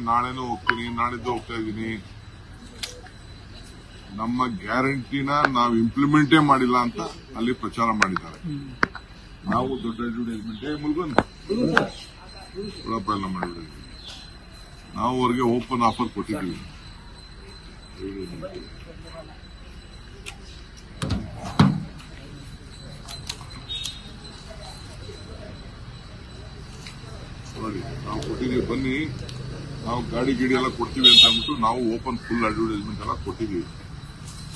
ನಾಳೆನೂ ಹೋಗ್ತೀನಿ, ನಾಡಿದ್ದು ಹೋಗ್ತಾ ಇದ್ದೀನಿ. ನಮ್ಮ ಗ್ಯಾರಂಟಿನ ನಾವು ಇಂಪ್ಲಿಮೆಂಟೇ ಮಾಡಿಲ್ಲ ಅಂತ ಅಲ್ಲಿ ಪ್ರಚಾರ ಮಾಡಿದ್ದಾರೆ. ನಾವು ದೊಡ್ಡ ಅಡ್ವರ್ಟೈಸ್ಮೆಂಟ್ ಮುಲ್ಗನ್ ಎಲ್ಲ ಮಾಡಿಬಿಟ್ಟಿದ್ವಿ. ನಾವು ಅವ್ರಿಗೆ ಓಪನ್ ಆಫರ್ ಕೊಟ್ಟಿದ್ದೀವಿ. ನೋಡಿ, ನಾವು ಕೊಟ್ಟಿದ್ದೀವಿ, ಬನ್ನಿ ನಾವು ಗಾಡಿ ಎಲ್ಲ ಕೊಡ್ತೀವಿ ಅಂತ ಅಂದ್ಬಿಟ್ಟು ನಾವು ಓಪನ್ ಫುಲ್ ಅಡ್ವರ್ಟೈಸ್ಮೆಂಟ್ ಎಲ್ಲ ಕೊಟ್ಟಿದ್ದೀವಿ.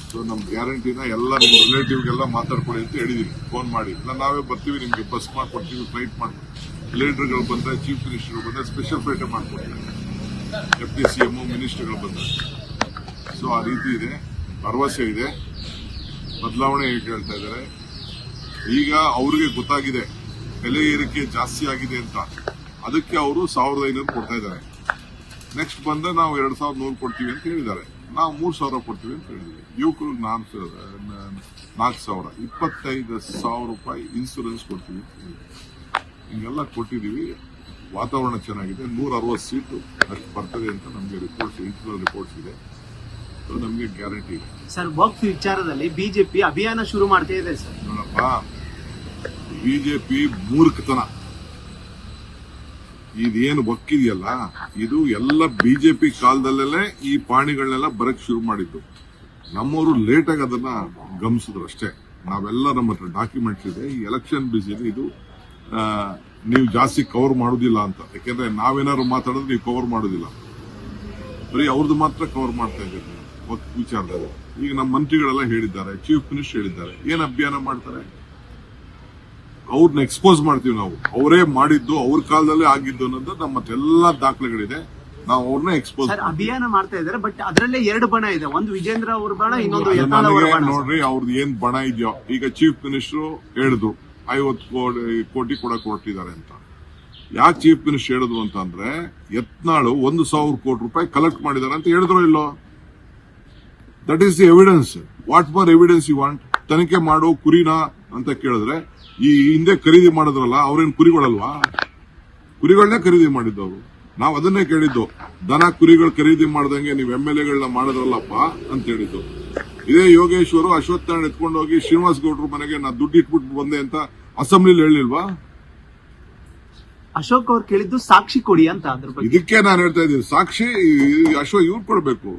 ಸೊ ನಮ್ಮ ಗ್ಯಾರಂಟಿನ ಎಲ್ಲ ನಿಮ್ಮ ರಿಲೇಟಿವ್ಗೆಲ್ಲ ಮಾತಾಡ್ಕೊಡಿ ಅಂತ ಹೇಳಿದೀನಿ. ಫೋನ್ ಮಾಡಿ, ಇಲ್ಲ ನಾವೇ ಬರ್ತೀವಿ, ನಿಮ್ಗೆ ಬಸ್ ಮಾಡ್ಕೊಡ್ತೀವಿ, ಫ್ಲೈಟ್ ಮಾಡ್ಕೊಡ್ತೀವಿ. ಲೀಡರ್ಗಳು ಬಂದ್ರೆ, ಚೀಫ್ ಮಿನಿಸ್ಟರ್ ಬಂದ್ರೆ ಸ್ಪೆಷಲ್ ಫ್ಲೈಟ್ ಮಾಡ್ಕೊಡ್ತೀವಿ. FD CM ಮಿನಿಸ್ಟರ್ಗಳು ಬಂದ್ರೆ. ಸೊ ಆ ರೀತಿ ಇದೆ, ಭರವಸೆ ಇದೆ, ಬದಲಾವಣೆ ಹೇಳ್ತಾ ಇದ್ದಾರೆ. ಈಗ ಅವ್ರಿಗೆ ಗೊತ್ತಾಗಿದೆ ಬೆಲೆ ಏರಿಕೆ ಜಾಸ್ತಿ ಆಗಿದೆ ಅಂತ, ಅದಕ್ಕೆ ಅವರು 1500 ಕೊಡ್ತಾ ಇದ್ದಾರೆ. ನೆಕ್ಸ್ಟ್ ಬಂದ್ರೆ ನಾವು 2100 ಕೊಡ್ತೀವಿ ಅಂತ ಹೇಳಿದ್ದಾರೆ. ನಾವು 3000 ಕೊಡ್ತೀವಿ ಅಂತ ಹೇಳಿದ್ವಿ. ಯುವಕರು 4000, 25,000 ರೂಪಾಯಿ ಇನ್ಸೂರೆನ್ಸ್ ಕೊಡ್ತೀವಿ. ಹಿಂಗೆಲ್ಲ ಕೊಟ್ಟಿದ್ದೀವಿ. ವಾತಾವರಣ ಚೆನ್ನಾಗಿದೆ. 160 ಸೀಟು ಅಷ್ಟು ಬರ್ತದೆ ಅಂತ ನಮಗೆ ರಿಪೋರ್ಟ್ಸ್, ಇಂಟರ್ನಲ್ ರಿಪೋರ್ಟ್ಸ್ ಇದೆ. ನಮಗೆ ಗ್ಯಾರಂಟಿ ಇದೆ. ಸರ್, ವಕ್ಫ್ ವಿಚಾರದಲ್ಲಿ ಬಿಜೆಪಿ ಅಭಿಯಾನ ಶುರು ಮಾಡ್ತಾ ಇದೆ ಸರ್. ನೋಡಪ್ಪ, ಬಿಜೆಪಿ ಮೂರ್ಖತನ. ಇದೇನು ಒಕ್ಕಿದೆಯಲ್ಲ, ಇದು ಎಲ್ಲ ಬಿಜೆಪಿ ಕಾಲದಲ್ಲೇ ಈ ಪಾಣಿಗಳನ್ನೆಲ್ಲ ಬರಕ್ ಶುರು ಮಾಡಿದ್ದು. ನಮ್ಮವರು ಲೇಟ್ ಆಗಿ ಅದನ್ನ ಗಮನಿಸಿದ್ರು ಅಷ್ಟೇ. ನಾವೆಲ್ಲ ನಮ್ಮ ಹತ್ರ ಡಾಕ್ಯುಮೆಂಟ್ಸ್ ಇದೆ. ಈ ಎಲೆಕ್ಷನ್ ಬಿಸಿಲಿ ಇದು ನೀವು ಜಾಸ್ತಿ ಕವರ್ ಮಾಡೋದಿಲ್ಲ ಅಂತ. ಯಾಕೆಂದ್ರೆ ನಾವೇನಾದ್ರು ಮಾತಾಡಿದ್ರೆ ನೀವು ಕವರ್ ಮಾಡೋದಿಲ್ಲ, ಬರೀ ಅವ್ರದ್ದು ಮಾತ್ರ ಕವರ್ ಮಾಡ್ತಾ ಇದ್ದೀರಿ ವಿಚಾರದಲ್ಲಿ. ಈಗ ನಮ್ಮ ಮಂತ್ರಿಗಳೆಲ್ಲ ಹೇಳಿದ್ದಾರೆ, ಚೀಫ್ ಮಿನಿಸ್ಟರ್ ಹೇಳಿದ್ದಾರೆ. ಏನ್ ಅಭಿಯಾನ ಮಾಡ್ತಾರೆ? ಅವ್ರನ್ನ ಎಕ್ಸ್ಪೋಸ್ ಮಾಡ್ತೀವಿ ನಾವು. ಅವರೇ ಮಾಡಿದ್ದು, ಅವ್ರ ಕಾಲದಲ್ಲೇ ಆಗಿದ್ದು ಅನ್ನೋದು ನಮ್ಮ ಎಲ್ಲಾ ದಾಖಲೆಗಳಿದೆ. ನಾವು ಅವ್ರನ್ನ ಎಕ್ಸ್ಪೋಸ್ ಅಭಿಯಾನ ಮಾಡ್ತಾ ಇದ್ದಾರೆ. ಬಟ್ ಅದರಲ್ಲೇ 2 ಬಣ ಇದೆ, ಒಂದು ವಿಜೇಂದ್ರ ಅವ್ರ ಬಣ, ಇನ್ನೊಂದು ನೋಡ್ರಿ ಅವ್ರದ್ದು ಏನ್ ಬಣ ಇದೆಯೋ. ಈಗ ಚೀಫ್ ಮಿನಿಸ್ಟರ್ ಹೇಳಿದ್ರು 50 ಕೋಟಿ ಕೊಡಕ್ ಹೊರಟಿದ್ದಾರೆ ಅಂತ. ಯಾಕೆ ಚೀಫ್ ಮಿನಿಸ್ಟರ್ ಹೇಳಿದ್ರು ಅಂತಂದ್ರೆ, ಯತ್ನಾಳು 1000 ಕೋಟಿ ರೂಪಾಯಿ ಕಲೆಕ್ಟ್ ಮಾಡಿದ್ದಾರೆ ಅಂತ ಹೇಳಿದ್ರು ಇಲ್ಲೋ? That is the evidence. What for evidence you want? ತನಿಖೆ ಮಾಡೋ ಕುರಿನಾ ಅಂತ ಕೇಳಿದ್ರೆ, ಈ ಹಿಂದೆ ಖರೀದಿ ಮಾಡಿದ್ರಲ್ಲ, ಅವ್ರೇನ್ ಕುರಿಗಳಲ್ವಾ? ಕುರಿಗಳನ್ನೇ ಖರೀದಿ ಮಾಡಿದ್ದವರು. ನಾವು ಅದನ್ನೇ ಕೇಳಿದ್ದು. ದನ ಕುರಿಗಳು ಖರೀದಿ ಮಾಡ್ದಂಗೆ ನೀವು MLAಗಳನ್ನ ಮಾಡಿದ್ರಲ್ಲಪ್ಪ ಅಂತ ಹೇಳಿದ್ದು. ಇದೇ ಯೋಗೇಶ್ವರು ಅಶ್ವತ್ಥನಾರಾಯಣ ಎತ್ಕೊಂಡು ಹೋಗಿ ಶ್ರೀನಿವಾಸ್ ಗೌಡ್ರ ಮನೆಗೆ ನಾ ದುಡ್ಡು ಇಟ್ಬಿಟ್ಟು ಬಂದೆ ಅಂತ ಅಸೆಂಬ್ಲಿಲಿ ಹೇಳಿಲ್ವಾ? ಅಶೋಕ್ ಅವ್ರು ಕೇಳಿದ್ದು ಸಾಕ್ಷಿ ಕೊಡಿ ಅಂತ. ಅದ್ರ ಬಗ್ಗೆ ಇದಕ್ಕೆ ನಾನು ಹೇಳ್ತಾ ಇದ್ದೀನಿ, ಸಾಕ್ಷಿ ಅಶೋಕ್ ಇವ್ರು ಕೊಡಬೇಕು,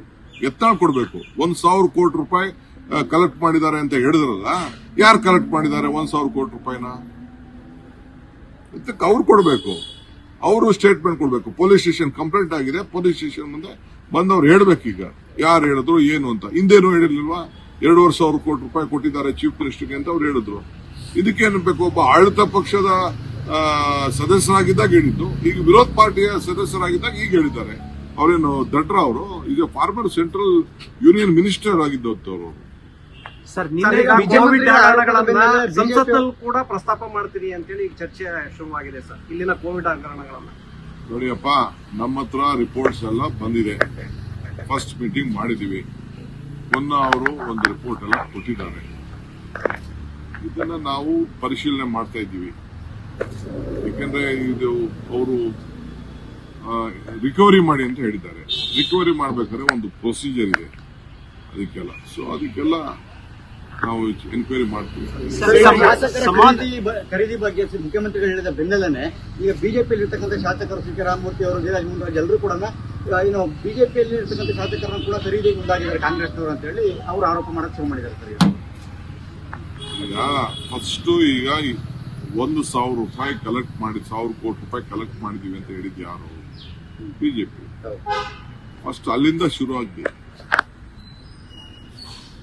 ಯತ್ನಾಳ್ ಕೊಡಬೇಕು. 1000 ಕೋಟಿ ರೂಪಾಯಿ ಕಲೆಕ್ಟ್ ಮಾಡಿದ್ದಾರೆ ಅಂತ ಹೇಳಿದ್ರಲ್ಲ, ಯಾರು ಕಲೆಕ್ಟ್ ಮಾಡಿದ್ದಾರೆ 1000 ಕೋಟಿ ರೂಪಾಯಿನ? ಅವ್ರು ಕೊಡಬೇಕು. ಅವರು ಸ್ಟೇಟ್ಮೆಂಟ್ ಕೊಡಬೇಕು. ಪೊಲೀಸ್ ಸ್ಟೇಷನ್ ಕಂಪ್ಲೇಂಟ್ ಆಗಿದೆ, ಪೊಲೀಸ್ ಸ್ಟೇಷನ್ ಮುಂದೆ ಬಂದವ್ರು ಹೇಳ್ಬೇಕೀಗ ಯಾರು ಹೇಳಿದ್ರು ಏನು ಅಂತ. ಹಿಂದೇನು ಹೇಳಿರ್ಲಿಲ್ವಾ? 2,500 ಕೋಟಿ ರೂಪಾಯಿ ಕೊಟ್ಟಿದ್ದಾರೆ ಚೀಫ್ ಮಿನಿಸ್ಟರ್ಗೆ ಅಂತ ಅವ್ರು ಹೇಳಿದ್ರು. ಇದಕ್ಕೇನು ಬೇಕು? ಒಬ್ಬ ಆಡಳಿತ ಪಕ್ಷದ ಸದಸ್ಯರಾಗಿದ್ದಾಗ ಹೇಳಿದ್ದು, ಈಗ ವಿರೋಧ ಪಾರ್ಟಿಯ ಸದಸ್ಯರಾಗಿದ್ದಾಗ ಈಗ ಹೇಳಿದ್ದಾರೆ. ಅವರೇನು ದಡ್ರ? ಅವರು ಈಗ ಫಾರ್ಮರ್ ಸೆಂಟ್ರಲ್ ಯೂನಿಯನ್ ಮಿನಿಸ್ಟರ್ ಆಗಿದ್ದವರು. ಸರ್, ಸಂಸತ್ತಲ್ಲಿ ಕೂಡ ಪ್ರಸ್ತಾಪ ಮಾಡ್ತೀರಿ ಅಂತೇಳಿ ಈಗ ಚರ್ಚೆ ಶುರುವಾಗಿದೆ ಸರ್, ಇಲ್ಲಿನ ಕೋವಿಡ್ ಹಗರಣಗಳನ್ನ. ನೋಡಿಯಪ್ಪ, ನಮ್ಮ ಹತ್ರ ರಿಪೋರ್ಟ್ಸ್ ಎಲ್ಲ ಬಂದಿದೆ. ಫಸ್ಟ್ ಮೀಟಿಂಗ್ ಮಾಡಿದೀವಿ. ಅವರು ಒಂದು ರಿಪೋರ್ಟ್ ಎಲ್ಲ ಕೊಟ್ಟಿದ್ದಾರೆ. ಇದನ್ನ ನಾವು ಪರಿಶೀಲನೆ ಮಾಡ್ತಾ ಇದ್ದೀವಿ. ಯಾಕಂದ್ರೆ ಇದು ಅವರು ರಿಕವರಿ ಮಾಡಿ ಅಂತ ಹೇಳಿದ್ದಾರೆ. ರಿಕವರಿ ಮಾಡ್ಬೇಕಾದ್ರೆ ಒಂದು ಪ್ರೊಸೀಜರ್ ಇದೆ ಅದಕ್ಕೆಲ್ಲ. ಸೊ ಅದಕ್ಕೆಲ್ಲ ನಾವು ಎನ್ಕ್ವೈರಿ ಮಾಡ್ತೀವಿ. ಖರೀದಿ ಬಗ್ಗೆ ಮುಖ್ಯಮಂತ್ರಿಗಳು ಹೇಳಿದ ಬೆನ್ನಲ್ಲೇ ಈಗ ಬಿಜೆಪಿಯಲ್ಲಿ ಇರ್ತಕ್ಕಂಥ ಶಾಸಕರು ಸಿ ಕೆ ರಾಮಮೂರ್ತಿ ಅವರು, ಡಿ ರಾಜಮೋಹನ್ ಎಲ್ಲರೂ ಕೂಡ ಏನು ಬಿಜೆಪಿಯಲ್ಲಿ ಇರ್ತಕ್ಕಂಥ ಶಾಸಕರನ್ನು ಕೂಡ ಖರೀದಿ ಮುಂದಾಗಿದ್ದಾರೆ ಕಾಂಗ್ರೆಸ್ನವರು ಅಂತ ಹೇಳಿ ಅವರು ಆರೋಪ ಮಾಡಕ್ಕೆ ಶುರು ಮಾಡಿದ್ದಾರೆ. ಈಗ ಫಸ್ಟ್ ಈಗ 1,000 ರೂಪಾಯಿ ಕಲೆಕ್ಟ್ ಮಾಡಿ 1,000 ಕೋಟಿ ರೂಪಾಯಿ ಕಲೆಕ್ಟ್ ಮಾಡಿದೀವಿ ಅಂತ ಹೇಳಿದ್ ಯಾರು? ಬಿಜೆಪಿ. ಫಸ್ಟ್ ಅಲ್ಲಿಂದ ಶುರು ಆಗಿದೆ.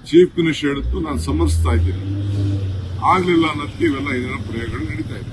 ಚೀಫ್ ಮಿನಿಸ್ಟರ್ ಹೇಳಿದ್ದು ನಾನು ಸಮರ್ಥಿಸ್ತಾ ಇದ್ದೀನಿ. ಆಗ್ಲಿಲ್ಲ ಅನ್ನೋದಕ್ಕೆ ಇವೆಲ್ಲ ಏನೇನೋ ಪ್ರಯೋಗಗಳು ನಡೀತಾ ಇದೆ.